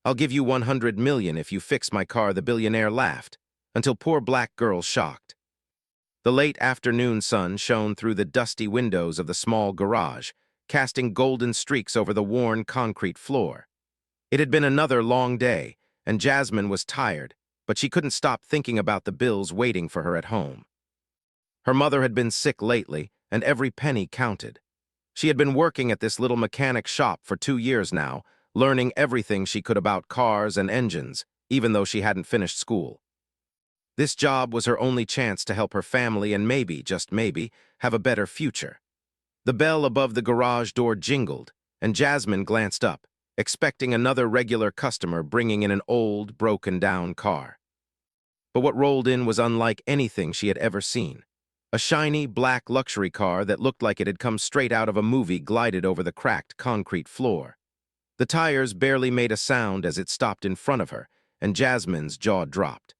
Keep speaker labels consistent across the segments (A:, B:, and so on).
A: I'll give you 100 million if you fix my car, the billionaire laughed, until poor black girl shocked. The late afternoon sun shone through the dusty windows of the small garage, casting golden streaks over the worn concrete floor. It had been another long day, and Jasmine was tired, but she couldn't stop thinking about the bills waiting for her at home. Her mother had been sick lately, and every penny counted. She had been working at this little mechanic shop for 2 years now, learning everything she could about cars and engines, even though she hadn't finished school. This job was her only chance to help her family and maybe, just maybe, have a better future. The bell above the garage door jingled, and Jasmine glanced up, expecting another regular customer bringing in an old, broken-down car. But what rolled in was unlike anything she had ever seen. A shiny, black luxury car that looked like it had come straight out of a movie glided over the cracked concrete floor. The tires barely made a sound as it stopped in front of her, and Jasmine's jaw dropped.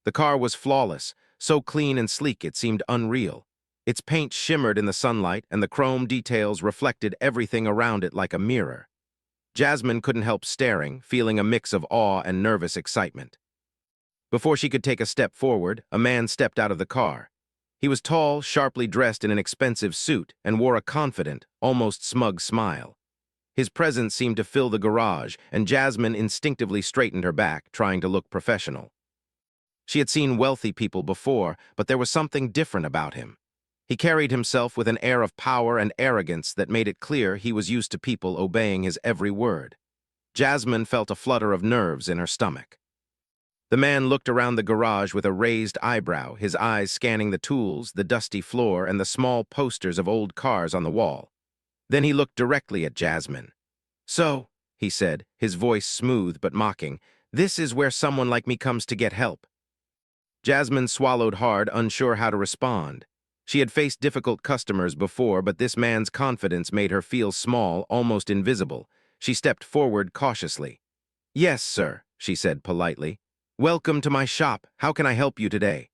A: The car was flawless, so clean and sleek it seemed unreal. Its paint shimmered in the sunlight, and the chrome details reflected everything around it like a mirror. Jasmine couldn't help staring, feeling a mix of awe and nervous excitement. Before she could take a step forward, a man stepped out of the car. He was tall, sharply dressed in an expensive suit, and wore a confident, almost smug smile. His presence seemed to fill the garage, and Jasmine instinctively straightened her back, trying to look professional. She had seen wealthy people before, but there was something different about him. He carried himself with an air of power and arrogance that made it clear he was used to people obeying his every word. Jasmine felt a flutter of nerves in her stomach. The man looked around the garage with a raised eyebrow, his eyes scanning the tools, the dusty floor, and the small posters of old cars on the wall. Then he looked directly at Jasmine. "So," he said, his voice smooth but mocking, "this is where someone like me comes to get help." Jasmine swallowed hard, unsure how to respond. She had faced difficult customers before, but this man's confidence made her feel small, almost invisible. She stepped forward cautiously. "Yes, sir," she said politely. "Welcome to my shop. How can I help you today?"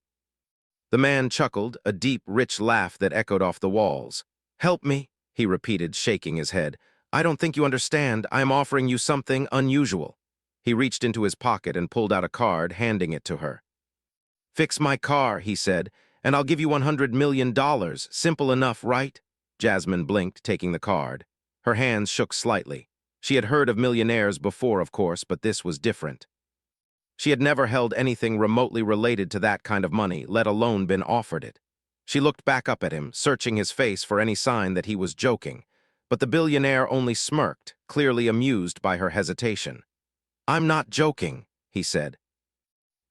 A: The man chuckled, a deep, rich laugh that echoed off the walls. "Help me," he repeated, shaking his head. "I don't think you understand. I am offering you something unusual." He reached into his pocket and pulled out a card, handing it to her. "Fix my car," he said, "and I'll give you $100 million. Simple enough, right?" Jasmine blinked, taking the card. Her hands shook slightly. She had heard of millionaires before, of course, but this was different. She had never held anything remotely related to that kind of money, let alone been offered it. She looked back up at him, searching his face for any sign that he was joking. But the billionaire only smirked, clearly amused by her hesitation. "I'm not joking," he said.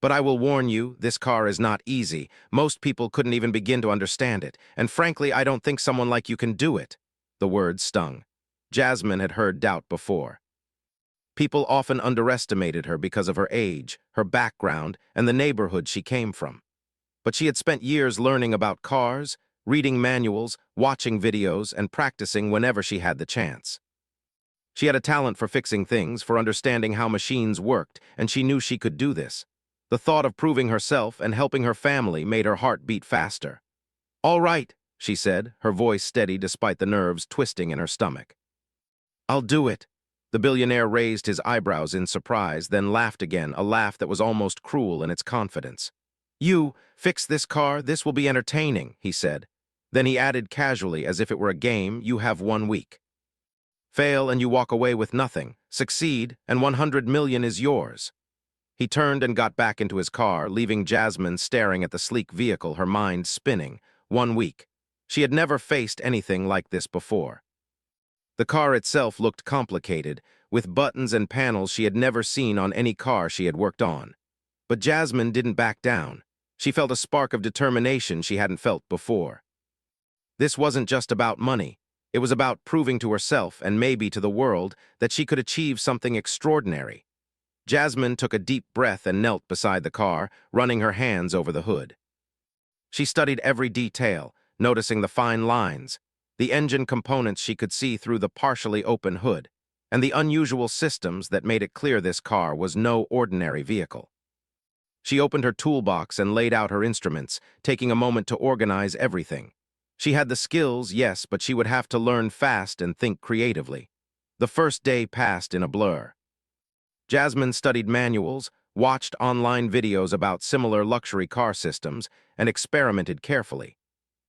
A: "But I will warn you, this car is not easy. Most people couldn't even begin to understand it, and frankly, I don't think someone like you can do it." The words stung. Jasmine had heard doubt before. People often underestimated her because of her age, her background, and the neighborhood she came from. But she had spent years learning about cars, reading manuals, watching videos, and practicing whenever she had the chance. She had a talent for fixing things, for understanding how machines worked, and she knew she could do this. The thought of proving herself and helping her family made her heart beat faster. "All right," she said, her voice steady despite the nerves twisting in her stomach. "I'll do it." The billionaire raised his eyebrows in surprise, then laughed again, a laugh that was almost cruel in its confidence. "You, fix this car, this will be entertaining," he said. Then he added casually, as if it were a game, "You have 1 week. Fail and you walk away with nothing. Succeed, and 100 million is yours." He turned and got back into his car, leaving Jasmine staring at the sleek vehicle, her mind spinning. 1 week. She had never faced anything like this before. The car itself looked complicated, with buttons and panels she had never seen on any car she had worked on. But Jasmine didn't back down. She felt a spark of determination she hadn't felt before. This wasn't just about money. It was about proving to herself, and maybe to the world, that she could achieve something extraordinary. Jasmine took a deep breath and knelt beside the car, running her hands over the hood. She studied every detail, noticing the fine lines, the engine components she could see through the partially open hood, and the unusual systems that made it clear this car was no ordinary vehicle. She opened her toolbox and laid out her instruments, taking a moment to organize everything. She had the skills, yes, but she would have to learn fast and think creatively. The first day passed in a blur. Jasmine studied manuals, watched online videos about similar luxury car systems, and experimented carefully.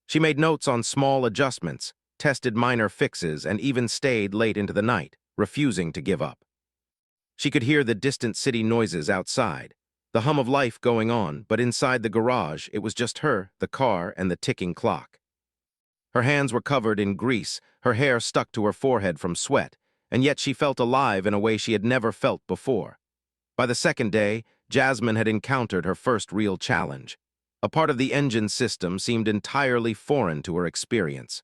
A: She made notes on small adjustments, tested minor fixes, and even stayed late into the night, refusing to give up. She could hear the distant city noises outside, the hum of life going on, but inside the garage, it was just her, the car, and the ticking clock. Her hands were covered in grease, her hair stuck to her forehead from sweat, and yet she felt alive in a way she had never felt before. By the second day, Jasmine had encountered her first real challenge. A part of the engine system seemed entirely foreign to her experience.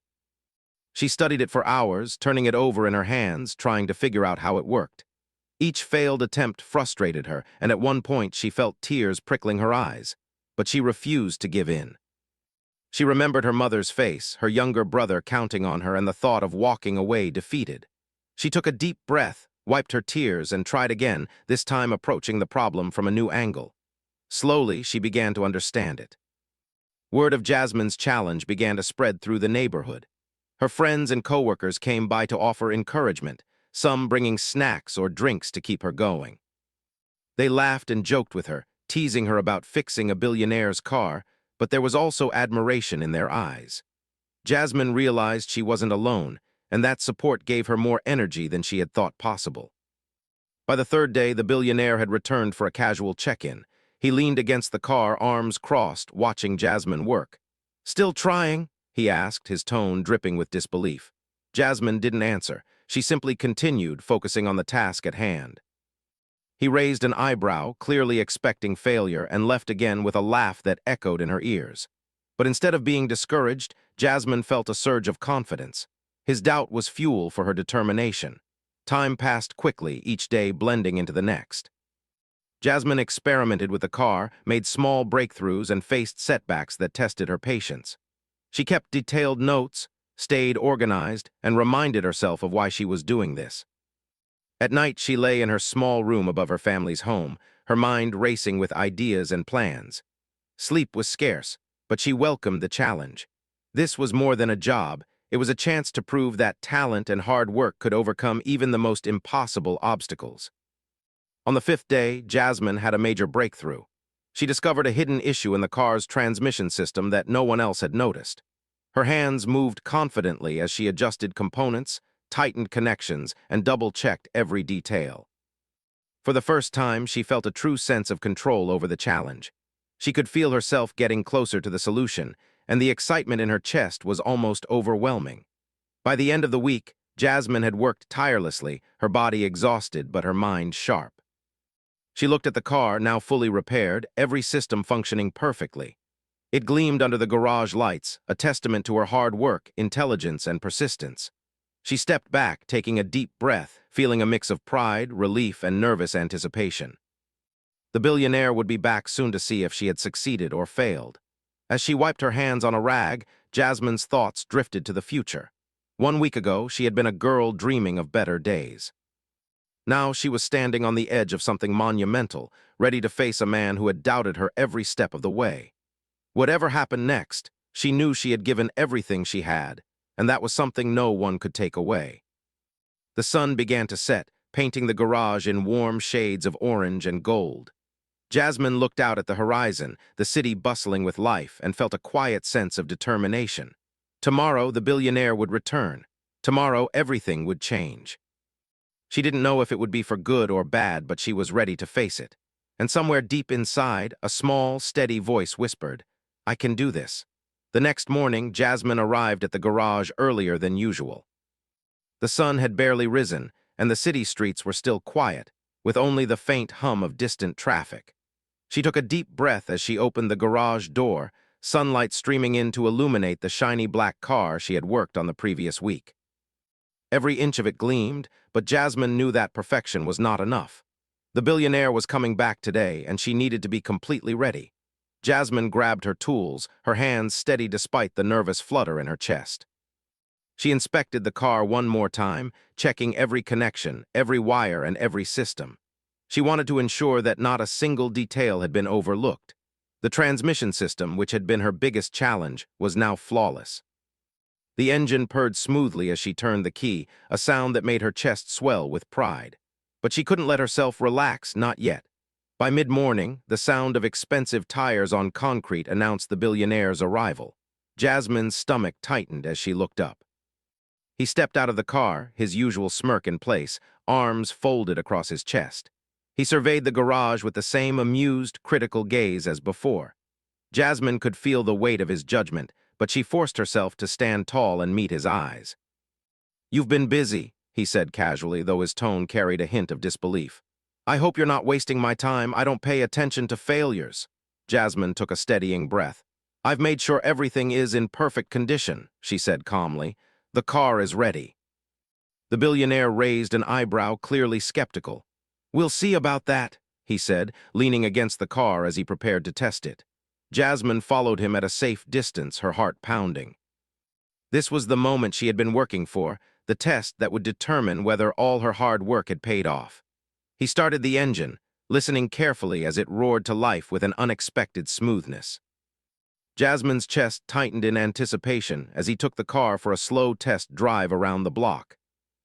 A: She studied it for hours, turning it over in her hands, trying to figure out how it worked. Each failed attempt frustrated her, and at one point she felt tears prickling her eyes. But she refused to give in. She remembered her mother's face, her younger brother counting on her, and the thought of walking away defeated. She took a deep breath, wiped her tears, and tried again, this time approaching the problem from a new angle. Slowly, she began to understand it. Word of Jasmine's challenge began to spread through the neighborhood. Her friends and coworkers came by to offer encouragement, some bringing snacks or drinks to keep her going. They laughed and joked with her, teasing her about fixing a billionaire's car, but there was also admiration in their eyes. Jasmine realized she wasn't alone, and that support gave her more energy than she had thought possible. By the third day, the billionaire had returned for a casual check-in. He leaned against the car, arms crossed, watching Jasmine work. "Still trying?" he asked, his tone dripping with disbelief. Jasmine didn't answer. She simply continued, focusing on the task at hand. He raised an eyebrow, clearly expecting failure, and left again with a laugh that echoed in her ears. But instead of being discouraged, Jasmine felt a surge of confidence. His doubt was fuel for her determination. Time passed quickly, each day blending into the next. Jasmine experimented with the car, made small breakthroughs, and faced setbacks that tested her patience. She kept detailed notes, stayed organized, and reminded herself of why she was doing this. At night, she lay in her small room above her family's home, her mind racing with ideas and plans. Sleep was scarce, but she welcomed the challenge. This was more than a job. It was a chance to prove that talent and hard work could overcome even the most impossible obstacles. On the fifth day, Jasmine had a major breakthrough. She discovered a hidden issue in the car's transmission system that no one else had noticed. Her hands moved confidently as she adjusted components, tightened connections, and double-checked every detail. For the first time, she felt a true sense of control over the challenge. She could feel herself getting closer to the solution, and the excitement in her chest was almost overwhelming. By the end of the week, Jasmine had worked tirelessly, her body exhausted but her mind sharp. She looked at the car, now fully repaired, every system functioning perfectly. It gleamed under the garage lights, a testament to her hard work, intelligence, and persistence. She stepped back, taking a deep breath, feeling a mix of pride, relief, and nervous anticipation. The billionaire would be back soon to see if she had succeeded or failed. As she wiped her hands on a rag, Jasmine's thoughts drifted to the future. 1 week ago, she had been a girl dreaming of better days. Now she was standing on the edge of something monumental, ready to face a man who had doubted her every step of the way. Whatever happened next, she knew she had given everything she had, and that was something no one could take away. The sun began to set, painting the garage in warm shades of orange and gold. Jasmine looked out at the horizon, the city bustling with life, and felt a quiet sense of determination. Tomorrow, the billionaire would return. Tomorrow, everything would change. She didn't know if it would be for good or bad, but she was ready to face it. And somewhere deep inside, a small, steady voice whispered, "I can do this." The next morning, Jasmine arrived at the garage earlier than usual. The sun had barely risen, and the city streets were still quiet, with only the faint hum of distant traffic. She took a deep breath as she opened the garage door, sunlight streaming in to illuminate the shiny black car she had worked on the previous week. Every inch of it gleamed, but Jasmine knew that perfection was not enough. The billionaire was coming back today, and she needed to be completely ready. Jasmine grabbed her tools, her hands steady despite the nervous flutter in her chest. She inspected the car one more time, checking every connection, every wire, and every system. She wanted to ensure that not a single detail had been overlooked. The transmission system, which had been her biggest challenge, was now flawless. The engine purred smoothly as she turned the key, a sound that made her chest swell with pride. But she couldn't let herself relax, not yet. By mid-morning, the sound of expensive tires on concrete announced the billionaire's arrival. Jasmine's stomach tightened as she looked up. He stepped out of the car, his usual smirk in place, arms folded across his chest. He surveyed the garage with the same amused, critical gaze as before. Jasmine could feel the weight of his judgment, but she forced herself to stand tall and meet his eyes. "You've been busy," he said casually, though his tone carried a hint of disbelief. "I hope you're not wasting my time. I don't pay attention to failures." Jasmine took a steadying breath. "I've made sure everything is in perfect condition," she said calmly. "The car is ready." The billionaire raised an eyebrow, clearly skeptical. "We'll see about that," he said, leaning against the car as he prepared to test it. Jasmine followed him at a safe distance, her heart pounding. This was the moment she had been working for, the test that would determine whether all her hard work had paid off. He started the engine, listening carefully as it roared to life with an unexpected smoothness. Jasmine's chest tightened in anticipation as he took the car for a slow test drive around the block.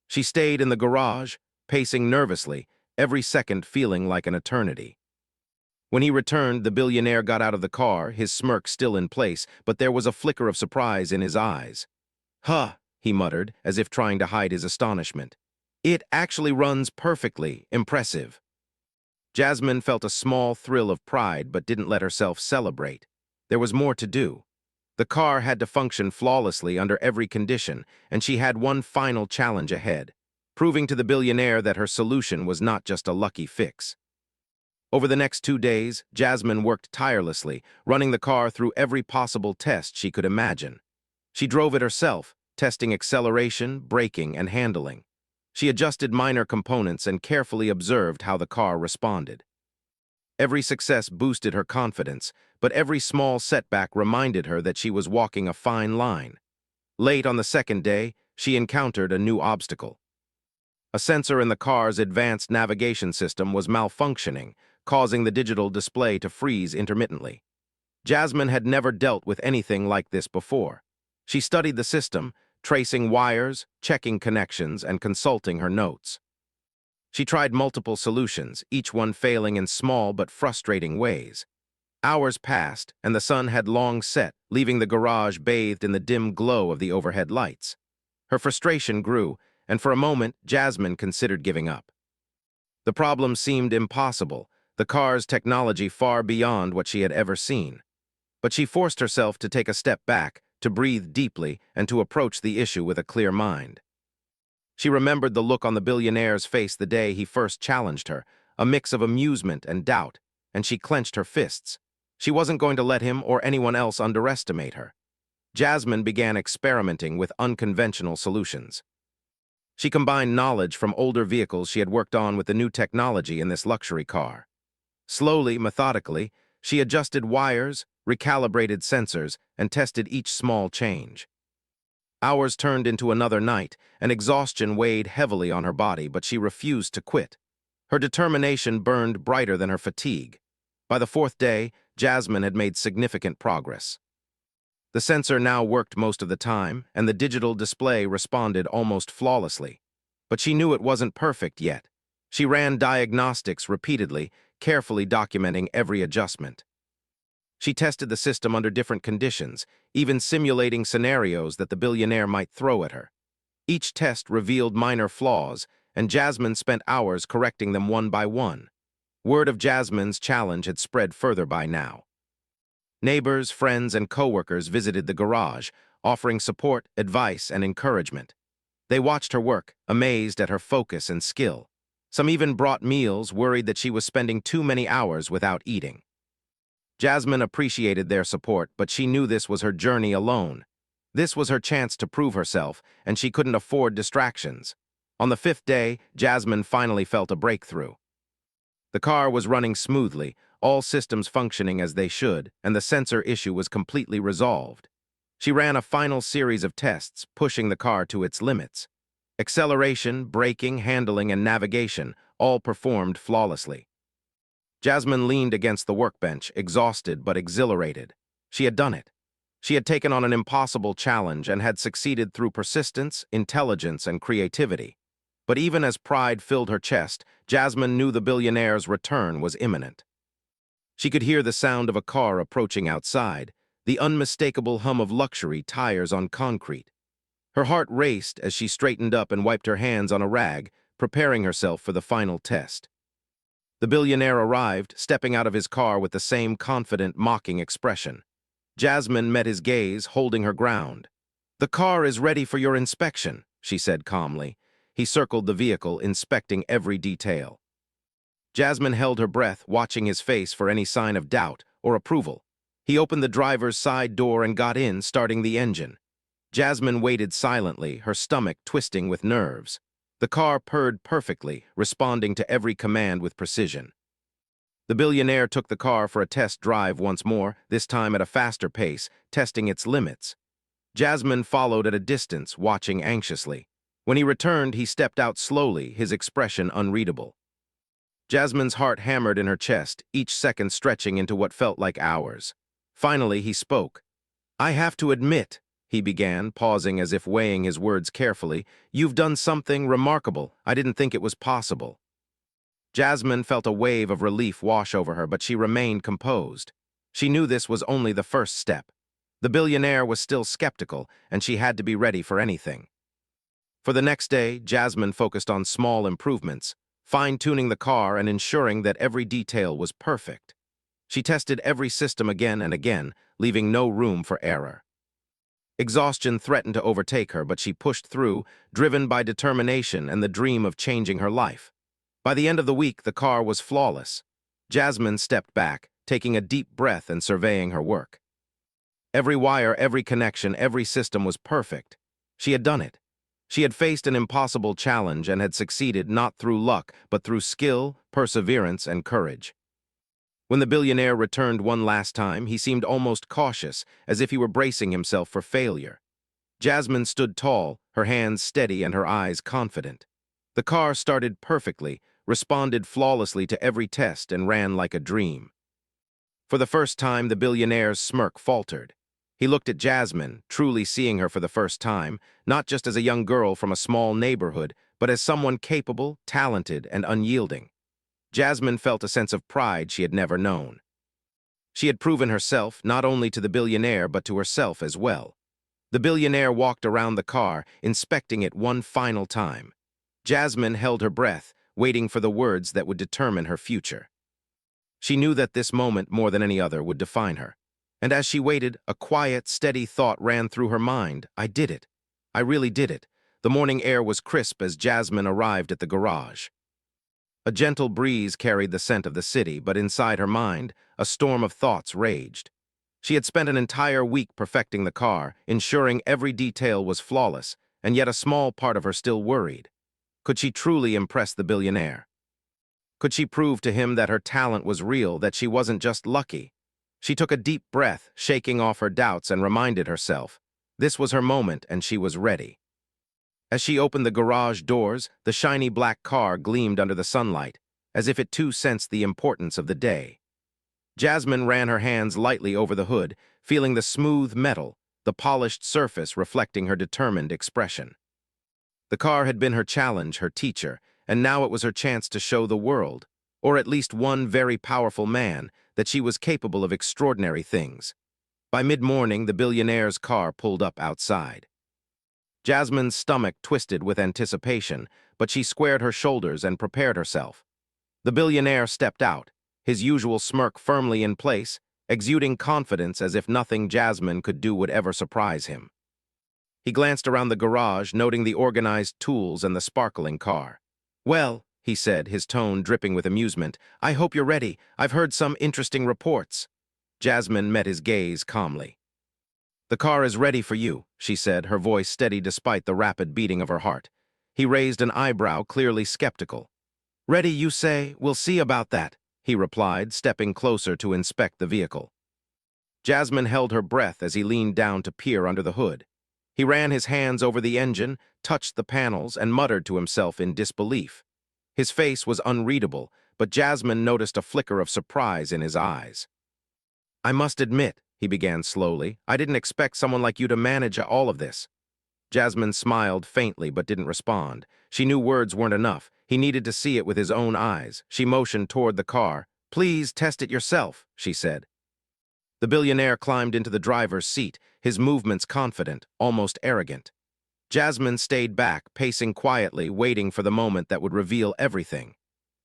A: She stayed in the garage, pacing nervously, every second feeling like an eternity. When he returned, the billionaire got out of the car, his smirk still in place, but there was a flicker of surprise in his eyes. "Huh," he muttered, as if trying to hide his astonishment. "It actually runs perfectly. Impressive." Jasmine felt a small thrill of pride but didn't let herself celebrate. There was more to do. The car had to function flawlessly under every condition, and she had one final challenge ahead, proving to the billionaire that her solution was not just a lucky fix. Over the next 2 days, Jasmine worked tirelessly, running the car through every possible test she could imagine. She drove it herself, testing acceleration, braking, and handling. She adjusted minor components and carefully observed how the car responded. Every success boosted her confidence, but every small setback reminded her that she was walking a fine line. Late on the second day, she encountered a new obstacle. A sensor in the car's advanced navigation system was malfunctioning, causing the digital display to freeze intermittently. Jasmine had never dealt with anything like this before. She studied the system, tracing wires, checking connections, and consulting her notes. She tried multiple solutions, each one failing in small but frustrating ways. Hours passed, and the sun had long set, leaving the garage bathed in the dim glow of the overhead lights. Her frustration grew, and for a moment, Jasmine considered giving up. The problem seemed impossible, the car's technology far beyond what she had ever seen. But she forced herself to take a step back, to breathe deeply, and to approach the issue with a clear mind. She remembered the look on the billionaire's face the day he first challenged her, a mix of amusement and doubt, and she clenched her fists. She wasn't going to let him or anyone else underestimate her. Jasmine began experimenting with unconventional solutions. She combined knowledge from older vehicles she had worked on with the new technology in this luxury car. Slowly, methodically, she adjusted wires, recalibrated sensors, and tested each small change. Hours turned into another night, and exhaustion weighed heavily on her body, but she refused to quit. Her determination burned brighter than her fatigue. By the fourth day, Jasmine had made significant progress. The sensor now worked most of the time, and the digital display responded almost flawlessly. But she knew it wasn't perfect yet. She ran diagnostics repeatedly, carefully documenting every adjustment. She tested the system under different conditions, even simulating scenarios that the billionaire might throw at her. Each test revealed minor flaws, and Jasmine spent hours correcting them one by one. Word of Jasmine's challenge had spread further by now. Neighbors, friends, and coworkers visited the garage, offering support, advice, and encouragement. They watched her work, amazed at her focus and skill. Some even brought meals, worried that she was spending too many hours without eating. Jasmine appreciated their support, but she knew this was her journey alone. This was her chance to prove herself, and she couldn't afford distractions. On the fifth day, Jasmine finally felt a breakthrough. The car was running smoothly, all systems functioning as they should, and the sensor issue was completely resolved. She ran a final series of tests, pushing the car to its limits. Acceleration, braking, handling, and navigation all performed flawlessly. Jasmine leaned against the workbench, exhausted but exhilarated. She had done it. She had taken on an impossible challenge and had succeeded through persistence, intelligence, and creativity. But even as pride filled her chest, Jasmine knew the billionaire's return was imminent. She could hear the sound of a car approaching outside, the unmistakable hum of luxury tires on concrete. Her heart raced as she straightened up and wiped her hands on a rag, preparing herself for the final test. The billionaire arrived, stepping out of his car with the same confident, mocking expression. Jasmine met his gaze, holding her ground. "The car is ready for your inspection," she said calmly. He circled the vehicle, inspecting every detail. Jasmine held her breath, watching his face for any sign of doubt or approval. He opened the driver's side door and got in, starting the engine. Jasmine waited silently, her stomach twisting with nerves. The car purred perfectly, responding to every command with precision. The billionaire took the car for a test drive once more, this time at a faster pace, testing its limits. Jasmine followed at a distance, watching anxiously. When he returned, he stepped out slowly, his expression unreadable. Jasmine's heart hammered in her chest, each second stretching into what felt like hours. Finally, he spoke. "I have to admit," he began, pausing as if weighing his words carefully, "you've done something remarkable. I didn't think it was possible." Jasmine felt a wave of relief wash over her, but she remained composed. She knew this was only the first step. The billionaire was still skeptical, and she had to be ready for anything. For the next day, Jasmine focused on small improvements, fine-tuning the car and ensuring that every detail was perfect. She tested every system again and again, leaving no room for error. Exhaustion threatened to overtake her, but she pushed through, driven by determination and the dream of changing her life. By the end of the week, the car was flawless. Jasmine stepped back, taking a deep breath and surveying her work. Every wire, every connection, every system was perfect. She had done it. She had faced an impossible challenge and had succeeded not through luck, but through skill, perseverance, and courage. When the billionaire returned one last time, he seemed almost cautious, as if he were bracing himself for failure. Jasmine stood tall, her hands steady and her eyes confident. The car started perfectly, responded flawlessly to every test, and ran like a dream. For the first time, the billionaire's smirk faltered. He looked at Jasmine, truly seeing her for the first time, not just as a young girl from a small neighborhood, but as someone capable, talented, and unyielding. Jasmine felt a sense of pride she had never known. She had proven herself not only to the billionaire but to herself as well. The billionaire walked around the car, inspecting it one final time. Jasmine held her breath, waiting for the words that would determine her future. She knew that this moment, more than any other, would define her. And as she waited, a quiet, steady thought ran through her mind. I did it. I really did it. The morning air was crisp as Jasmine arrived at the garage. A gentle breeze carried the scent of the city, but inside her mind, a storm of thoughts raged. She had spent an entire week perfecting the car, ensuring every detail was flawless, and yet a small part of her still worried. Could she truly impress the billionaire? Could she prove to him that her talent was real, that she wasn't just lucky? She took a deep breath, shaking off her doubts, and reminded herself, this was her moment and she was ready. As she opened the garage doors, the shiny black car gleamed under the sunlight, as if it too sensed the importance of the day. Jasmine ran her hands lightly over the hood, feeling the smooth metal, the polished surface reflecting her determined expression. The car had been her challenge, her teacher, and now it was her chance to show the world, or at least one very powerful man, that she was capable of extraordinary things. By mid-morning, the billionaire's car pulled up outside. Jasmine's stomach twisted with anticipation, but she squared her shoulders and prepared herself. The billionaire stepped out, his usual smirk firmly in place, exuding confidence as if nothing Jasmine could do would ever surprise him. He glanced around the garage, noting the organized tools and the sparkling car. "Well," he said, his tone dripping with amusement, "I hope you're ready. I've heard some interesting reports." Jasmine met his gaze calmly. "The car is ready for you," she said, her voice steady despite the rapid beating of her heart. He raised an eyebrow, clearly skeptical. "Ready, you say? We'll see about that," he replied, stepping closer to inspect the vehicle. Jasmine held her breath as he leaned down to peer under the hood. He ran his hands over the engine, touched the panels, and muttered to himself in disbelief. His face was unreadable, but Jasmine noticed a flicker of surprise in his eyes. "I must admit," he began slowly, "I didn't expect someone like you to manage all of this." Jasmine smiled faintly but didn't respond. She knew words weren't enough. He needed to see it with his own eyes. She motioned toward the car. "Please test it yourself," she said. The billionaire climbed into the driver's seat, his movements confident, almost arrogant. Jasmine stayed back, pacing quietly, waiting for the moment that would reveal everything.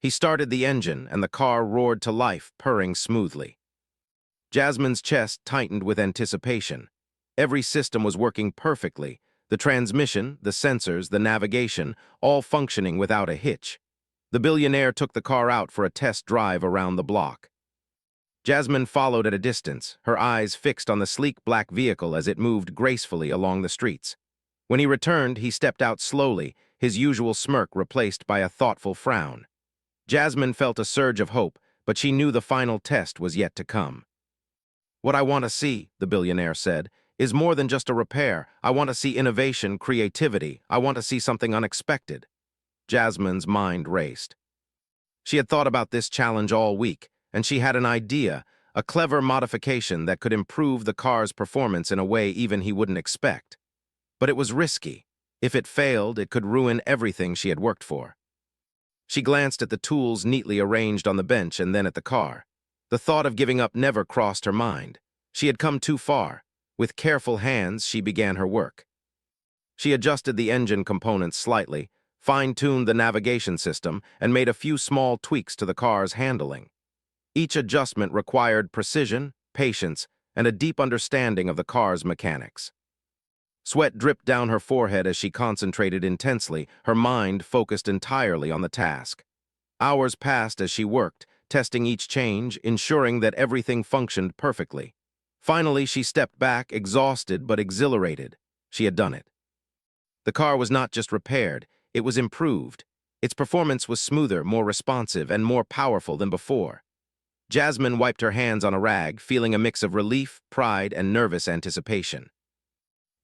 A: He started the engine, and the car roared to life, purring smoothly. Jasmine's chest tightened with anticipation. Every system was working perfectly, the transmission, the sensors, the navigation, all functioning without a hitch. The billionaire took the car out for a test drive around the block. Jasmine followed at a distance, her eyes fixed on the sleek black vehicle as it moved gracefully along the streets. When he returned, he stepped out slowly, his usual smirk replaced by a thoughtful frown. Jasmine felt a surge of hope, but she knew the final test was yet to come. "What I want to see," the billionaire said, "is more than just a repair. I want to see innovation, creativity. I want to see something unexpected." Jasmine's mind raced. She had thought about this challenge all week, and she had an idea, a clever modification that could improve the car's performance in a way even he wouldn't expect. But it was risky. If it failed, it could ruin everything she had worked for. She glanced at the tools neatly arranged on the bench and then at the car. The thought of giving up never crossed her mind. She had come too far. With careful hands, she began her work. She adjusted the engine components slightly, fine-tuned the navigation system, and made a few small tweaks to the car's handling. Each adjustment required precision, patience, and a deep understanding of the car's mechanics. Sweat dripped down her forehead as she concentrated intensely, her mind focused entirely on the task. Hours passed as she worked, testing each change, ensuring that everything functioned perfectly. Finally, she stepped back, exhausted but exhilarated. She had done it. The car was not just repaired, it was improved. Its performance was smoother, more responsive, and more powerful than before. Jasmine wiped her hands on a rag, feeling a mix of relief, pride, and nervous anticipation.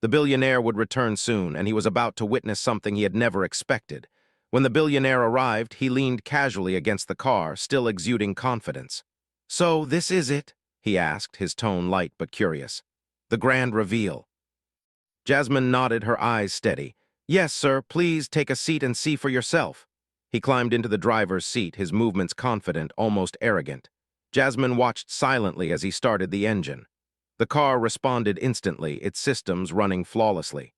A: The billionaire would return soon, and he was about to witness something he had never expected. When the billionaire arrived, he leaned casually against the car, still exuding confidence. "So, this is it?" he asked, his tone light but curious. "The grand reveal." Jasmine nodded, her eyes steady. "Yes, sir, please take a seat and see for yourself." He climbed into the driver's seat, his movements confident, almost arrogant. Jasmine watched silently as he started the engine. The car responded instantly, its systems running flawlessly.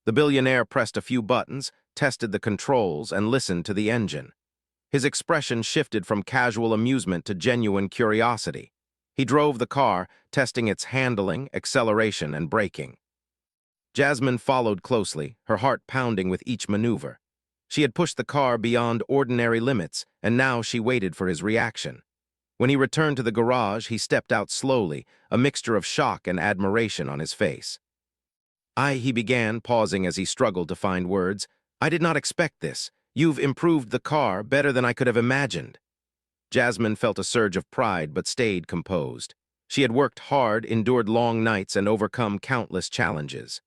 A: The billionaire pressed a few buttons, tested the controls, and listened to the engine. His expression shifted from casual amusement to genuine curiosity. He drove the car, testing its handling, acceleration, and braking. Jasmine followed closely, her heart pounding with each maneuver. She had pushed the car beyond ordinary limits, and now she waited for his reaction. When he returned to the garage, he stepped out slowly, a mixture of shock and admiration on his face. He began, pausing as he struggled to find words. "I did not expect this. You've improved the car better than I could have imagined." Jasmine felt a surge of pride but stayed composed. She had worked hard, endured long nights, and overcome countless challenges.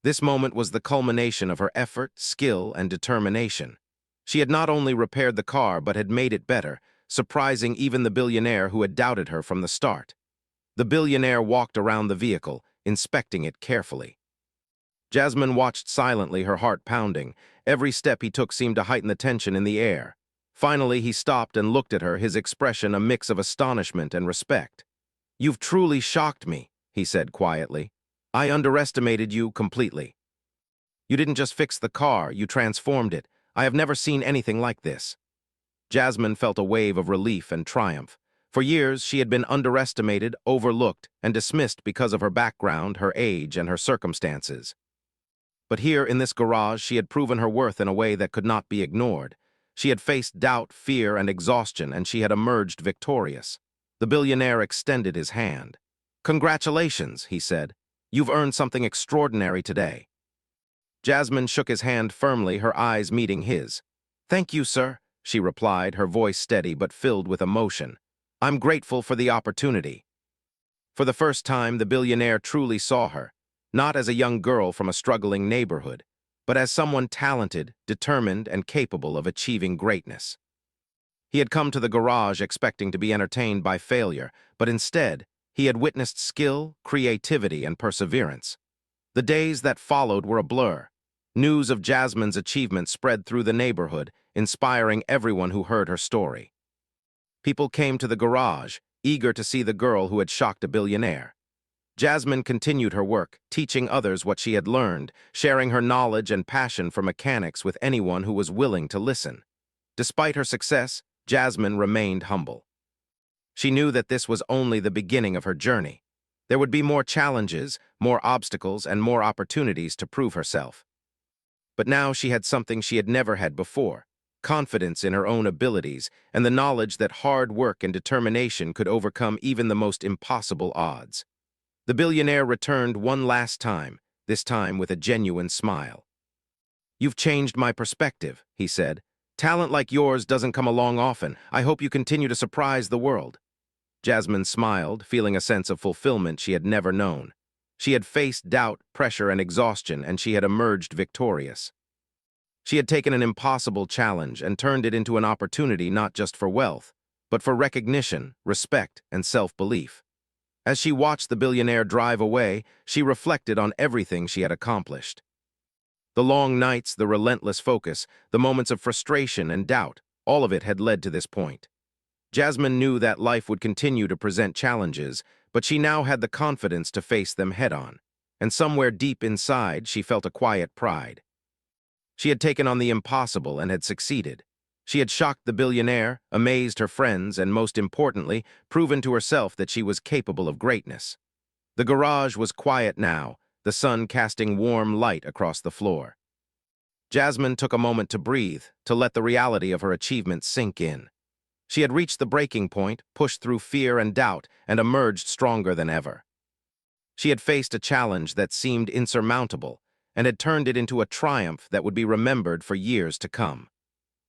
A: This moment was the culmination of her effort, skill, and determination. She had not only repaired the car but had made it better, surprising even the billionaire who had doubted her from the start. The billionaire walked around the vehicle, inspecting it carefully. Jasmine watched silently, her heart pounding. Every step he took seemed to heighten the tension in the air. Finally, he stopped and looked at her, his expression a mix of astonishment and respect. "You've truly shocked me," he said quietly. "I underestimated you completely. You didn't just fix the car, you transformed it. I have never seen anything like this." Jasmine felt a wave of relief and triumph. For years, she had been underestimated, overlooked, and dismissed because of her background, her age, and her circumstances. But here in this garage, she had proven her worth in a way that could not be ignored. She had faced doubt, fear, and exhaustion, and she had emerged victorious. The billionaire extended his hand. "Congratulations," he said. "You've earned something extraordinary today." Jasmine shook his hand firmly, her eyes meeting his. "Thank you, sir," she replied, her voice steady but filled with emotion. "I'm grateful for the opportunity." For the first time, the billionaire truly saw her, not as a young girl from a struggling neighborhood, but as someone talented, determined, and capable of achieving greatness. He had come to the garage expecting to be entertained by failure, but instead, he had witnessed skill, creativity, and perseverance. The days that followed were a blur. News of Jasmine's achievement spread through the neighborhood, inspiring everyone who heard her story. People came to the garage, eager to see the girl who had shocked a billionaire. Jasmine continued her work, teaching others what she had learned, sharing her knowledge and passion for mechanics with anyone who was willing to listen. Despite her success, Jasmine remained humble. She knew that this was only the beginning of her journey. There would be more challenges, more obstacles, and more opportunities to prove herself. But now she had something she had never had before: confidence in her own abilities and the knowledge that hard work and determination could overcome even the most impossible odds. The billionaire returned one last time, this time with a genuine smile. "You've changed my perspective," he said. "Talent like yours doesn't come along often. I hope you continue to surprise the world." Jasmine smiled, feeling a sense of fulfillment she had never known. She had faced doubt, pressure, and exhaustion, and she had emerged victorious. She had taken an impossible challenge and turned it into an opportunity not just for wealth, but for recognition, respect, and self-belief. As she watched the billionaire drive away, she reflected on everything she had accomplished. The long nights, the relentless focus, the moments of frustration and doubt, all of it had led to this point. Jasmine knew that life would continue to present challenges, but she now had the confidence to face them head-on. And somewhere deep inside, she felt a quiet pride. She had taken on the impossible and had succeeded. She had shocked the billionaire, amazed her friends, and most importantly, proven to herself that she was capable of greatness. The garage was quiet now, the sun casting warm light across the floor. Jasmine took a moment to breathe, to let the reality of her achievement sink in. She had reached the breaking point, pushed through fear and doubt, and emerged stronger than ever. She had faced a challenge that seemed insurmountable, and had turned it into a triumph that would be remembered for years to come.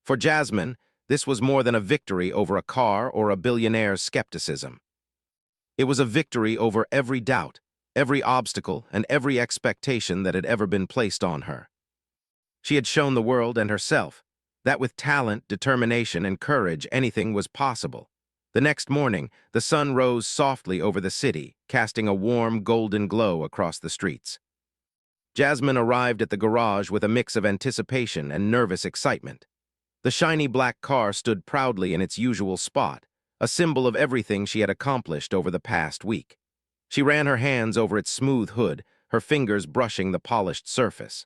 A: For Jasmine, this was more than a victory over a car or a billionaire's skepticism. It was a victory over every doubt, every obstacle, and every expectation that had ever been placed on her. She had shown the world and herself that with talent, determination, and courage, anything was possible. The next morning, the sun rose softly over the city, casting a warm, golden glow across the streets. Jasmine arrived at the garage with a mix of anticipation and nervous excitement. The shiny black car stood proudly in its usual spot, a symbol of everything she had accomplished over the past week. She ran her hands over its smooth hood, her fingers brushing the polished surface.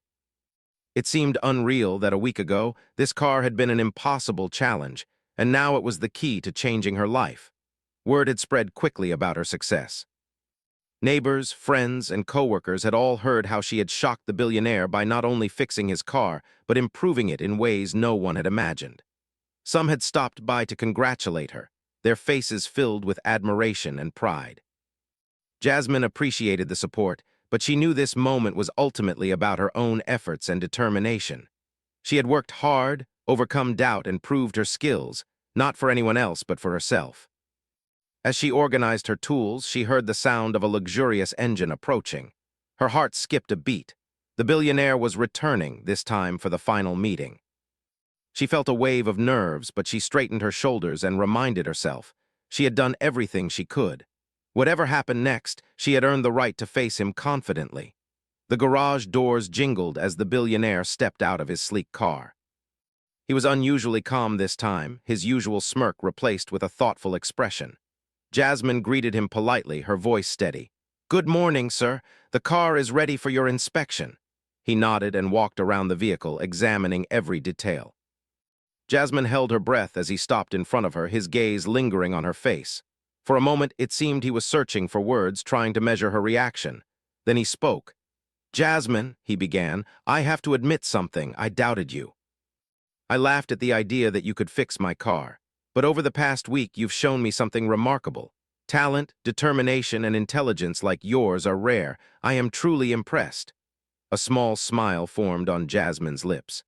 A: It seemed unreal that a week ago, this car had been an impossible challenge, and now it was the key to changing her life. Word had spread quickly about her success. Neighbors, friends, and coworkers had all heard how she had shocked the billionaire by not only fixing his car, but improving it in ways no one had imagined. Some had stopped by to congratulate her, their faces filled with admiration and pride. Jasmine appreciated the support, but she knew this moment was ultimately about her own efforts and determination. She had worked hard, overcome doubt, and proved her skills, not for anyone else but for herself. As she organized her tools, she heard the sound of a luxurious engine approaching. Her heart skipped a beat. The billionaire was returning, this time for the final meeting. She felt a wave of nerves, but she straightened her shoulders and reminded herself she had done everything she could. Whatever happened next, she had earned the right to face him confidently. The garage doors jingled as the billionaire stepped out of his sleek car. He was unusually calm this time, his usual smirk replaced with a thoughtful expression. Jasmine greeted him politely, her voice steady. "Good morning, sir. The car is ready for your inspection." He nodded and walked around the vehicle, examining every detail. Jasmine held her breath as he stopped in front of her, his gaze lingering on her face. For a moment, it seemed he was searching for words, trying to measure her reaction. Then he spoke. "Jasmine," he began, "I have to admit something. I doubted you. I laughed at the idea that you could fix my car. But over the past week, you've shown me something remarkable. Talent, determination, and intelligence like yours are rare. I am truly impressed." A small smile formed on Jasmine's lips.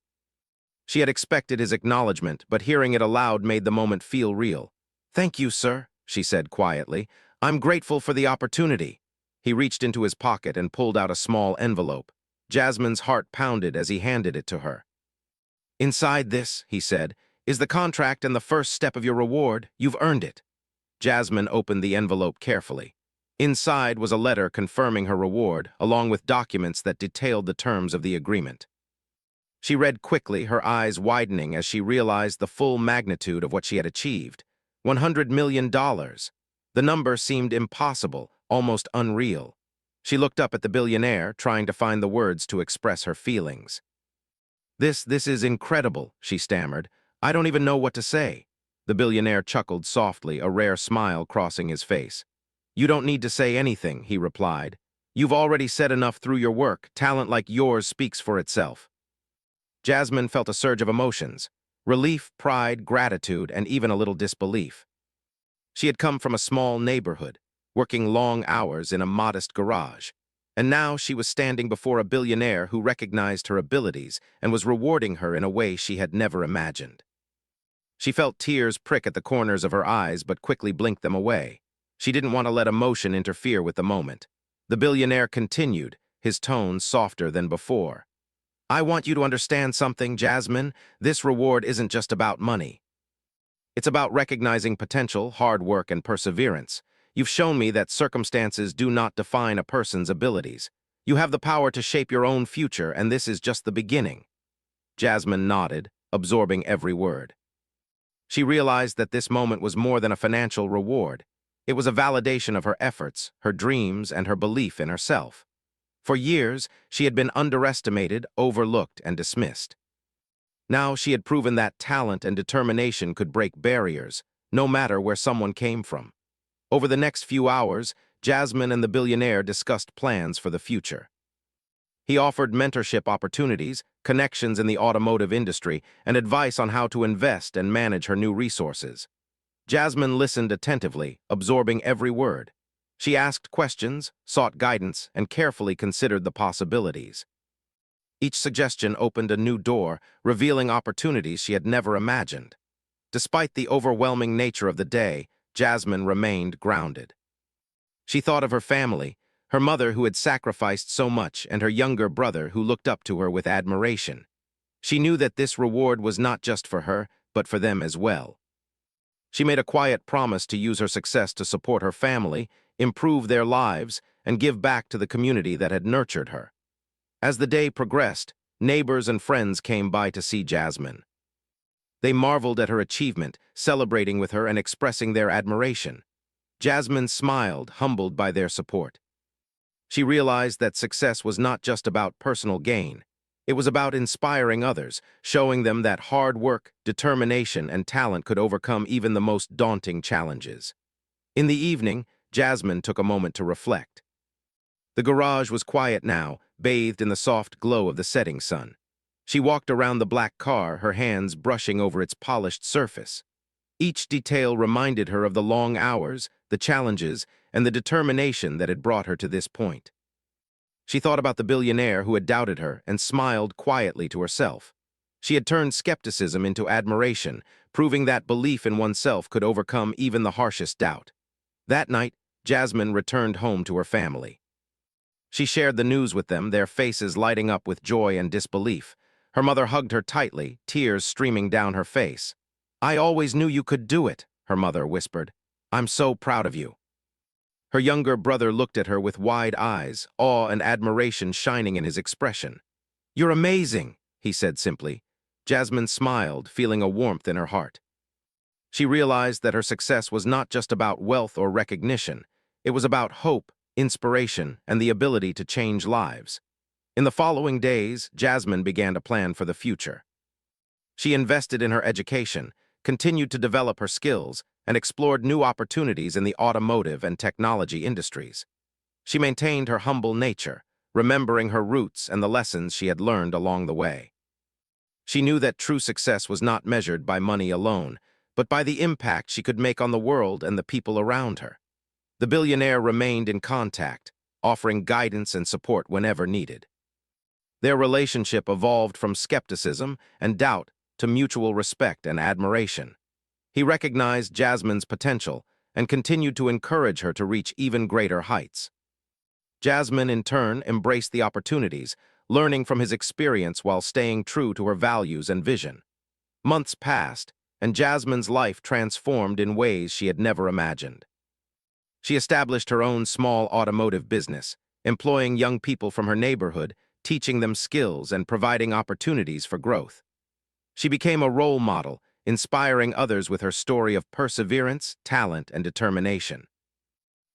A: She had expected his acknowledgement, but hearing it aloud made the moment feel real. "Thank you, sir," she said quietly. "I'm grateful for the opportunity." He reached into his pocket and pulled out a small envelope. Jasmine's heart pounded as he handed it to her. "Inside this," he said, "is the contract and the first step of your reward. You've earned it." Jasmine opened the envelope carefully. Inside was a letter confirming her reward, along with documents that detailed the terms of the agreement. She read quickly, her eyes widening as she realized the full magnitude of what she had achieved. $100 million. The number seemed impossible, almost unreal. She looked up at the billionaire, trying to find the words to express her feelings. This is incredible, she stammered. I don't even know what to say. The billionaire chuckled softly, a rare smile crossing his face. You don't need to say anything, he replied. You've already said enough through your work. Talent like yours speaks for itself. Jasmine felt a surge of emotions: relief, pride, gratitude, and even a little disbelief. She had come from a small neighborhood, working long hours in a modest garage, and now she was standing before a billionaire who recognized her abilities and was rewarding her in a way she had never imagined. She felt tears prick at the corners of her eyes but quickly blinked them away. She didn't want to let emotion interfere with the moment. The billionaire continued, his tone softer than before. I want you to understand something, Jasmine. This reward isn't just about money. It's about recognizing potential, hard work, and perseverance. You've shown me that circumstances do not define a person's abilities. You have the power to shape your own future, and this is just the beginning. Jasmine nodded, absorbing every word. She realized that this moment was more than a financial reward. It was a validation of her efforts, her dreams, and her belief in herself. For years, she had been underestimated, overlooked, and dismissed. Now she had proven that talent and determination could break barriers, no matter where someone came from. Over the next few hours, Jasmine and the billionaire discussed plans for the future. He offered mentorship opportunities, connections in the automotive industry, and advice on how to invest and manage her new resources. Jasmine listened attentively, absorbing every word. She asked questions, sought guidance, and carefully considered the possibilities. Each suggestion opened a new door, revealing opportunities she had never imagined. Despite the overwhelming nature of the day, Jasmine remained grounded. She thought of her family, her mother who had sacrificed so much, and her younger brother who looked up to her with admiration. She knew that this reward was not just for her, but for them as well. She made a quiet promise to use her success to support her family, improve their lives, and give back to the community that had nurtured her. As the day progressed, neighbors and friends came by to see Jasmine. They marveled at her achievement, celebrating with her and expressing their admiration. Jasmine smiled, humbled by their support. She realized that success was not just about personal gain. It was about inspiring others, showing them that hard work, determination, and talent could overcome even the most daunting challenges. In the evening, Jasmine took a moment to reflect. The garage was quiet now, bathed in the soft glow of the setting sun. She walked around the black car, her hands brushing over its polished surface. Each detail reminded her of the long hours, the challenges, and the determination that had brought her to this point. She thought about the billionaire who had doubted her and smiled quietly to herself. She had turned skepticism into admiration, proving that belief in oneself could overcome even the harshest doubt. That night, Jasmine returned home to her family. She shared the news with them, their faces lighting up with joy and disbelief. Her mother hugged her tightly, tears streaming down her face. I always knew you could do it, her mother whispered. I'm so proud of you. Her younger brother looked at her with wide eyes, awe and admiration shining in his expression. You're amazing, he said simply. Jasmine smiled, feeling a warmth in her heart. She realized that her success was not just about wealth or recognition. It was about hope, inspiration, and the ability to change lives. In the following days, Jasmine began to plan for the future. She invested in her education, continued to develop her skills, and explored new opportunities in the automotive and technology industries. She maintained her humble nature, remembering her roots and the lessons she had learned along the way. She knew that true success was not measured by money alone, but by the impact she could make on the world and the people around her. The billionaire remained in contact, offering guidance and support whenever needed. Their relationship evolved from skepticism and doubt to mutual respect and admiration. He recognized Jasmine's potential and continued to encourage her to reach even greater heights. Jasmine, in turn, embraced the opportunities, learning from his experience while staying true to her values and vision. Months passed, and Jasmine's life transformed in ways she had never imagined. She established her own small automotive business, employing young people from her neighborhood, teaching them skills and providing opportunities for growth. She became a role model, inspiring others with her story of perseverance, talent, and determination.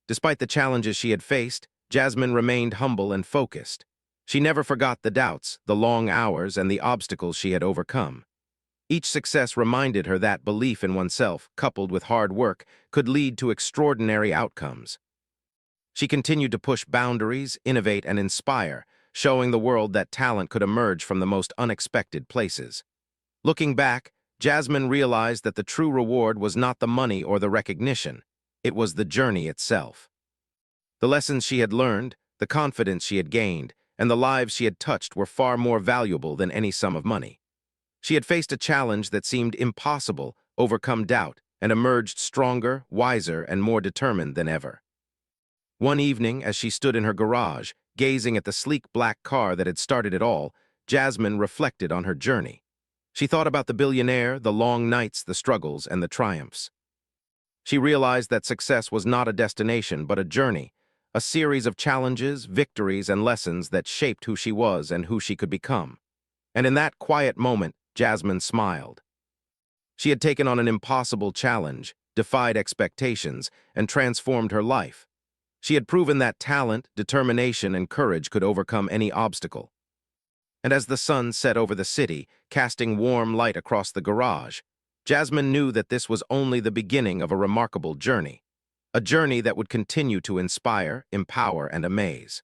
A: Despite the challenges she had faced, Jasmine remained humble and focused. She never forgot the doubts, the long hours, and the obstacles she had overcome. Each success reminded her that belief in oneself, coupled with hard work, could lead to extraordinary outcomes. She continued to push boundaries, innovate, and inspire, showing the world that talent could emerge from the most unexpected places. Looking back, Jasmine realized that the true reward was not the money or the recognition. It was the journey itself. The lessons she had learned, the confidence she had gained, and the lives she had touched were far more valuable than any sum of money. She had faced a challenge that seemed impossible, overcome doubt, and emerged stronger, wiser, and more determined than ever. One evening, as she stood in her garage, gazing at the sleek black car that had started it all, Jasmine reflected on her journey. She thought about the billionaire, the long nights, the struggles, and the triumphs. She realized that success was not a destination, but a journey, a series of challenges, victories, and lessons that shaped who she was and who she could become. And in that quiet moment, Jasmine smiled. She had taken on an impossible challenge, defied expectations, and transformed her life. She had proven that talent, determination, and courage could overcome any obstacle. And as the sun set over the city, casting warm light across the garage, Jasmine knew that this was only the beginning of a remarkable journey, a journey that would continue to inspire, empower, and amaze.